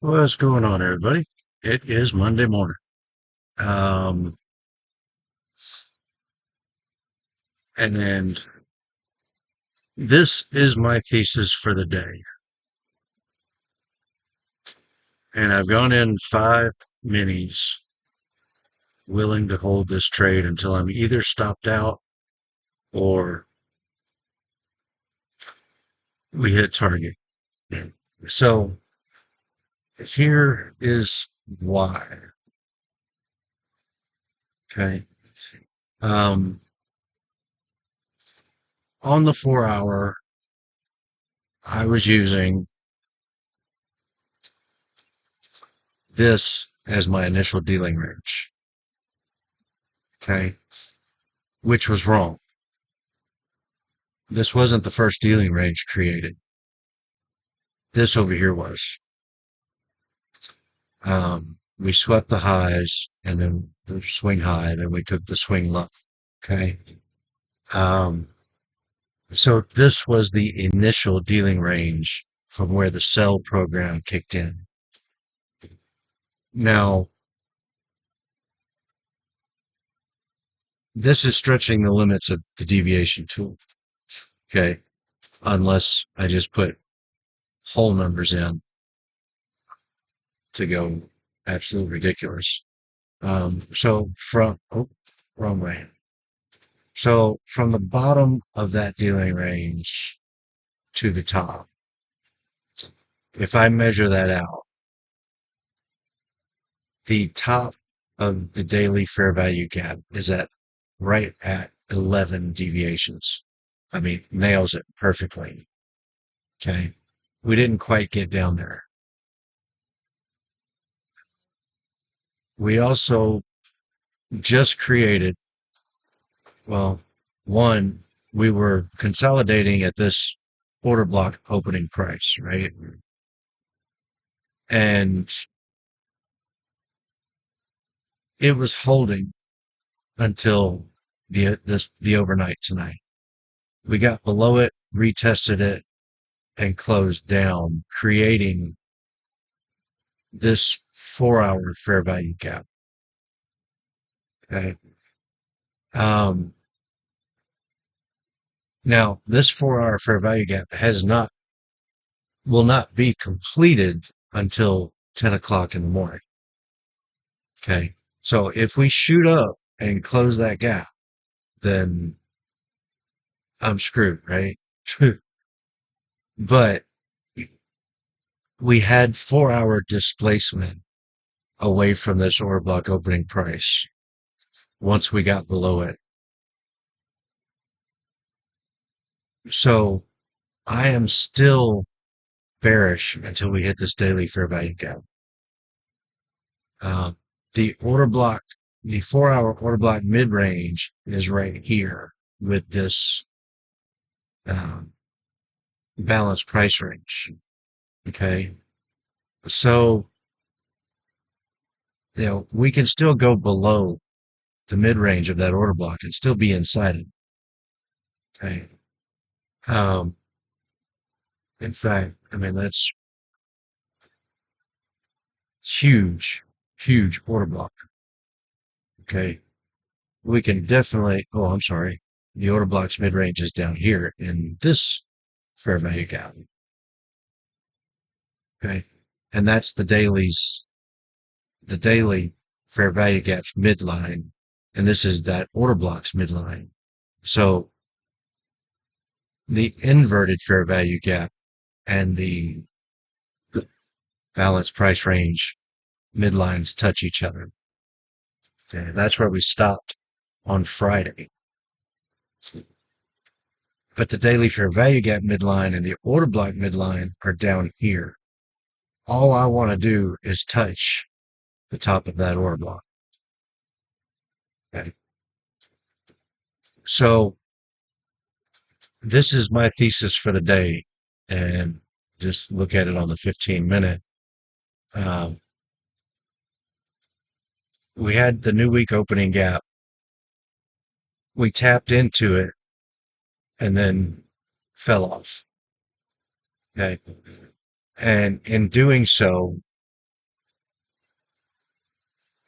What's going on, everybody? It is Monday morning. Um, and this is my thesis for the day. And I've gone in 5 minis willing to hold this trade until I'm either stopped out or we hit target. So here is why. Okay. Um, on the 4 hour, I was using this as my initial dealing range. Okay. Which was wrong. This wasn't the first dealing range created. This over here was. We swept the highs and then the swing high, then we took the swing low. Okay. Um, so this was the initial dealing range from where the sell program kicked in. Now, this is stretching the limits of the deviation tool. Okay. Unless I just put whole numbers in to go absolutely ridiculous. Wrong way. So from the bottom of that dealing range to the top, if I measure that out, the top of the daily fair value gap is at right at 11 deviations. I mean, nails it perfectly. Okay. We didn't quite get down there. We also just created, well, one, we were consolidating at this order block opening price, right? And it was holding until the overnight tonight. We got below it, retested it, and closed down, creating this 4 hour fair value gap. Okay. Um, Now this 4 hour fair value gap will not be completed until 10 o'clock in the morning. Okay. So if we shoot up and close that gap, then I'm screwed, right? But we had 4 hour displacement away from this order block opening price once we got below it. So I am still bearish until we hit this daily fair value gap. Uh, the order block, the 4 hour order block mid range is right here with this um, balanced price range. Okay. So, we can still go below the mid range of that order block and still be inside it. Okay. Um, in fact, I mean, that's huge, huge order block. Okay. We can definitely, oh, I'm sorry. The order block's mid range is down here in this fair value gap. Okay. And that's the daily fair value gap's midline. And this is that order block's midline. So the inverted fair value gap and the balanced price range midlines touch each other. Okay. That's where we stopped on Friday. But the daily fair value gap midline and the order block midline are down here. All I want to do is touch the top of that order block. Okay. So this is my thesis for the day, and just look at it on the 15-minute. Um, we had the new week opening gap. We tapped into it and then fell off. Okay. And in doing so,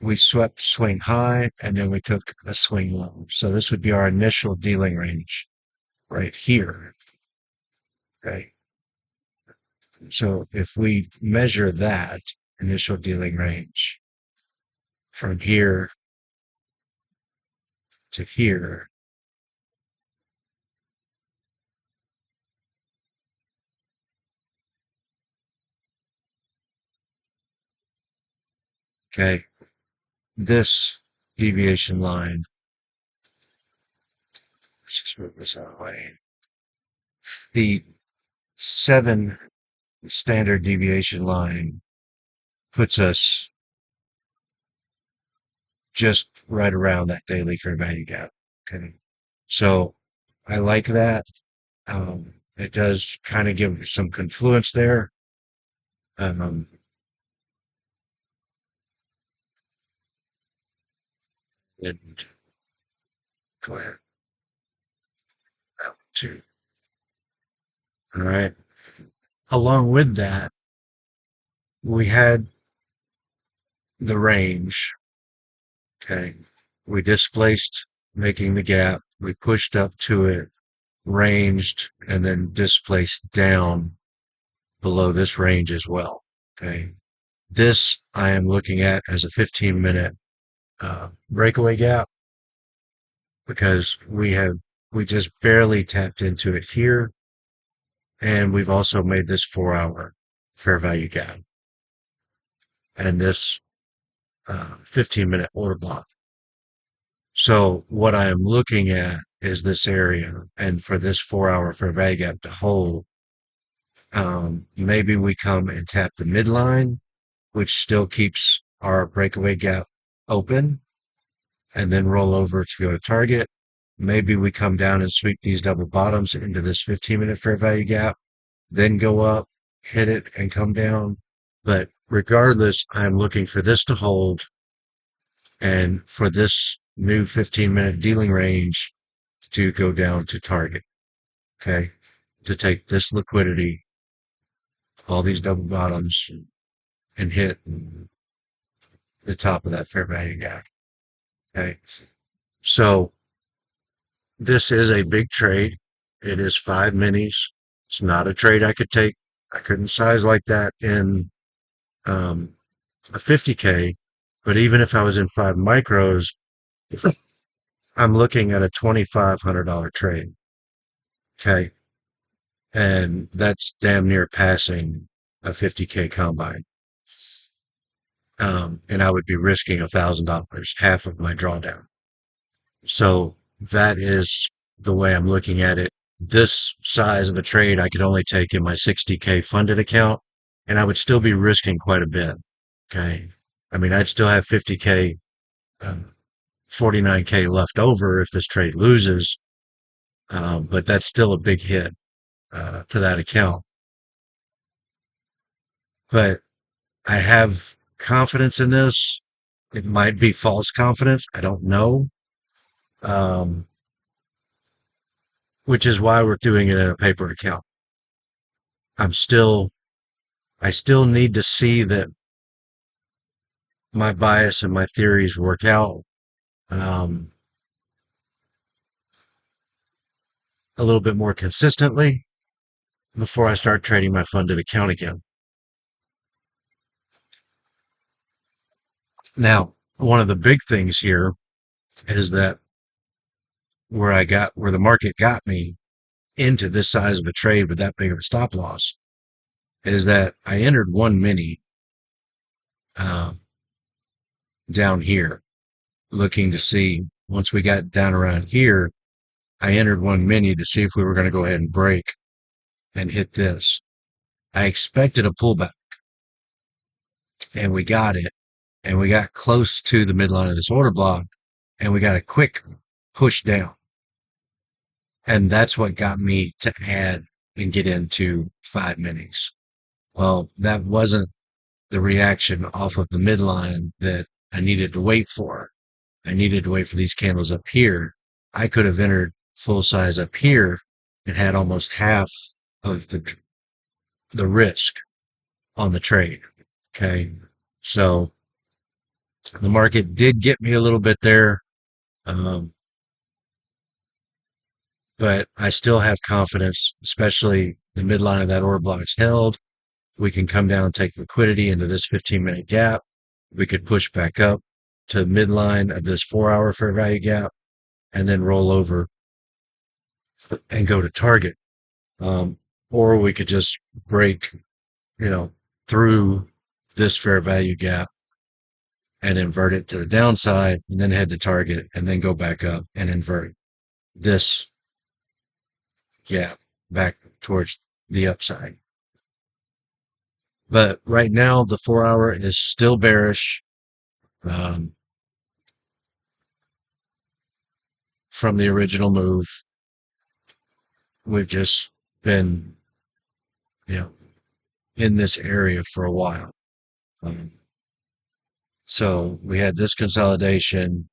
we swept swing high and then we took a swing low. So this would be our initial dealing range right here. Okay. So if we measure that initial dealing range from here to here, okay, this deviation line, let's just move this out of the way. The 7 standard deviation line puts us just right around that daily fair value gap. Okay. So I like that. It does kind of give some confluence there. Um, and go ahead. That one too. All right. Along with that, we had the range. Okay. We displaced, making the gap. We pushed up to it, ranged, and then displaced down below this range as well. Okay. This I am looking at as a 15-minute breakaway gap because we just barely tapped into it here. And we've also made this 4-hour fair value gap and this 15-minute order block. So what I am looking at is this area, and for this 4-hour fair value gap to hold, maybe we come and tap the midline, which still keeps our breakaway gap open, and then roll over to go to target. Maybe we come down and sweep these double bottoms into this 15-minute fair value gap, then go up, hit it, and come down. But regardless, I'm looking for this to hold and for this new 15-minute dealing range to go down to target. Okay. To take this liquidity, all these double bottoms, and hit the top of that fair value gap. Okay. So this is a big trade. It is 5 minis. It's not a trade I could take. I couldn't size like that in a 50K, but even if I was in 5 micros, I'm looking at a $2,500 trade. Okay. And that's damn near passing a 50K combine. And I would be risking $1,000, half of my drawdown. So that is the way I'm looking at it. This size of a trade I could only take in my 60K funded account, and I would still be risking quite a bit. Okay. I mean, I'd still have 50K, 49K left over if this trade loses. But that's still a big hit, to that account. But I have confidence in this. It might be false confidence. I don't know. Um, which is why we're doing it in a paper account. I'm still, I still need to see that my bias and my theories work out, um, a little bit more consistently before I start trading my funded account again. Now, one of the big things here is that where the market got me into this size of a trade with that big of a stop loss is that I entered one mini, uh, down here looking to see once we got down around here, I entered one mini to see if we were going to go ahead and break and hit this. I expected a pullback and we got it and we got close to the midline of this order block and we got a quick push down. And that's what got me to add and get into 5 minis. Well, that wasn't the reaction off of the midline that I needed to wait for. I needed to wait for these candles up here. I could have entered full size up here and had almost half of the risk on the trade. Okay. So The market did get me a little bit there, um, but I still have confidence, especially the midline of that order block's held. We can come down and take liquidity into this 15-minute gap. We could push back up to midline of this 4-hour fair value gap and then roll over and go to target. Um, or we could just break, through this fair value gap and invert it to the downside and then head to target and then go back up and invert this gap back towards the upside. But right now, the 4-hour is still bearish. Um, from the original move. We've just been, you know, in this area for a while. Um, so we had this consolidation,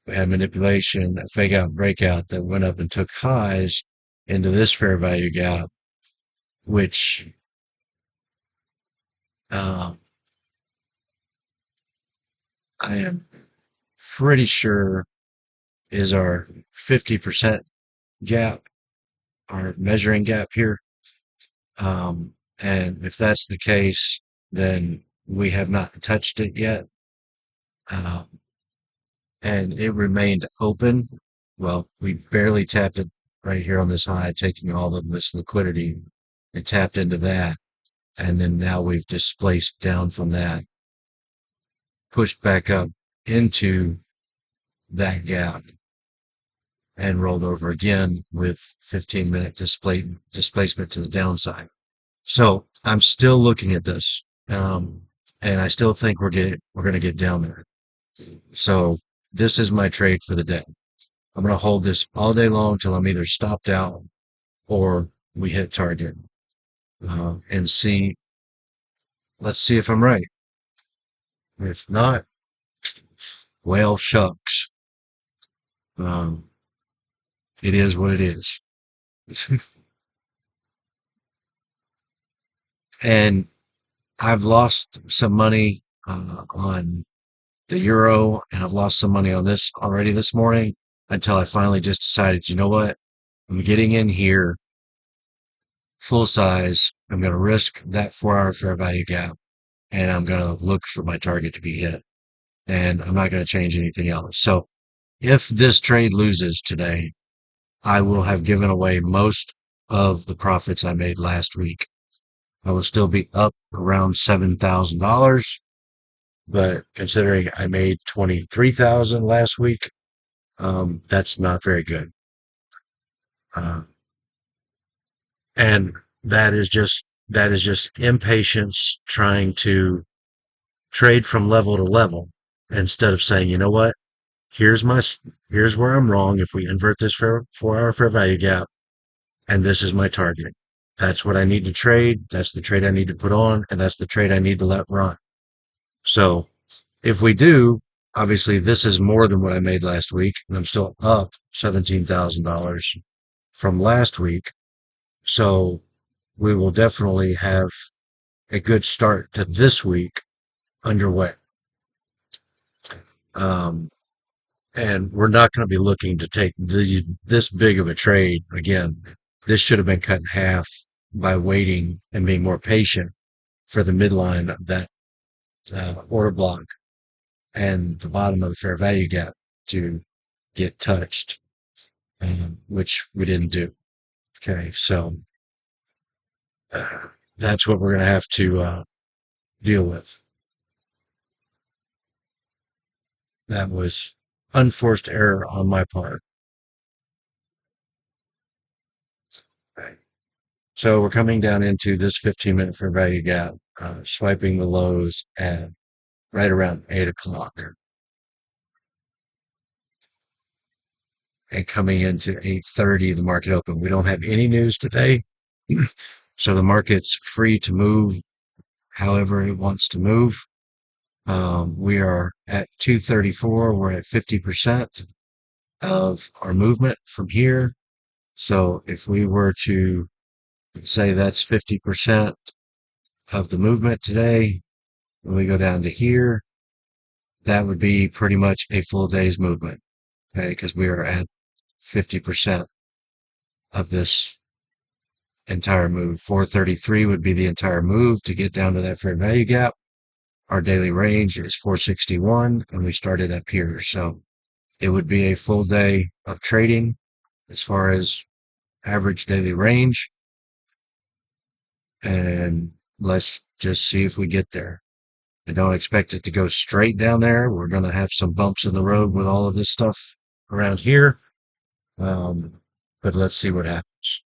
we had manipulation, a fake out breakout that went up and took highs into this fair value gap, which uh, I am pretty sure is our 50% gap, our measuring gap here. And if that's the case, then we have not touched it yet. Um, and it remained open. Well, we barely tapped it right here on this high, taking all of this liquidity. It tapped into that. And then now we've displaced down from that, pushed back up into that gap and rolled over again with 15-minute displacement to the downside. So I'm still looking at this. And I still think we're going to get down there. So this is my trade for the day. I'm going to hold this all day long till I'm either stopped out or we hit target, and see. Let's see if I'm right. If not, well, shucks. Um, it is what it is. And I've lost some money on the euro, and I've lost some money on this already this morning until I finally just decided, you know what? I'm getting in here full size. I'm going to risk that 4-hour fair value gap, and I'm going to look for my target to be hit. And I'm not going to change anything else. So if this trade loses today, I will have given away most of the profits I made last week. I will still be up around $7,000, but considering I made 23,000 last week, that's not very good. Uh, and that is just impatience trying to trade from level to level instead of saying, you know what? Here's my, here's where I'm wrong. If we invert this 4-hour fair value gap, and this is my target. That's what I need to trade. That's the trade I need to put on, and that's the trade I need to let run. So if we do, obviously this is more than what I made last week, and I'm still up $17,000 from last week. So we will definitely have a good start to this week underway. Um, and we're not going to be looking to take this big of a trade again. This should have been cut in half by waiting and being more patient for the midline of that order block and the bottom of the fair value gap to get touched, which we didn't do. Okay, so that's what we're going to have to deal with. That was unforced error on my part. Okay. So we're coming down into this 15-minute fair value gap, swiping the lows at right around 8 o'clock and coming into 8:30, the market open. We don't have any news today. So the market's free to move however it wants to move. We are at 234. We're at 50% of our movement from here. So if we were to say that's 50% of the movement today, when we go down to here, that would be pretty much a full day's movement. Okay. Because we are at 50% of this entire move. 433 would be the entire move to get down to that fair value gap. Our daily range is 461 and we started up here. So it would be a full day of trading as far as average daily range. And let's just see if we get there. I don't expect it to go straight down there. We're going to have some bumps in the road with all of this stuff around here. Um, but let's see what happens.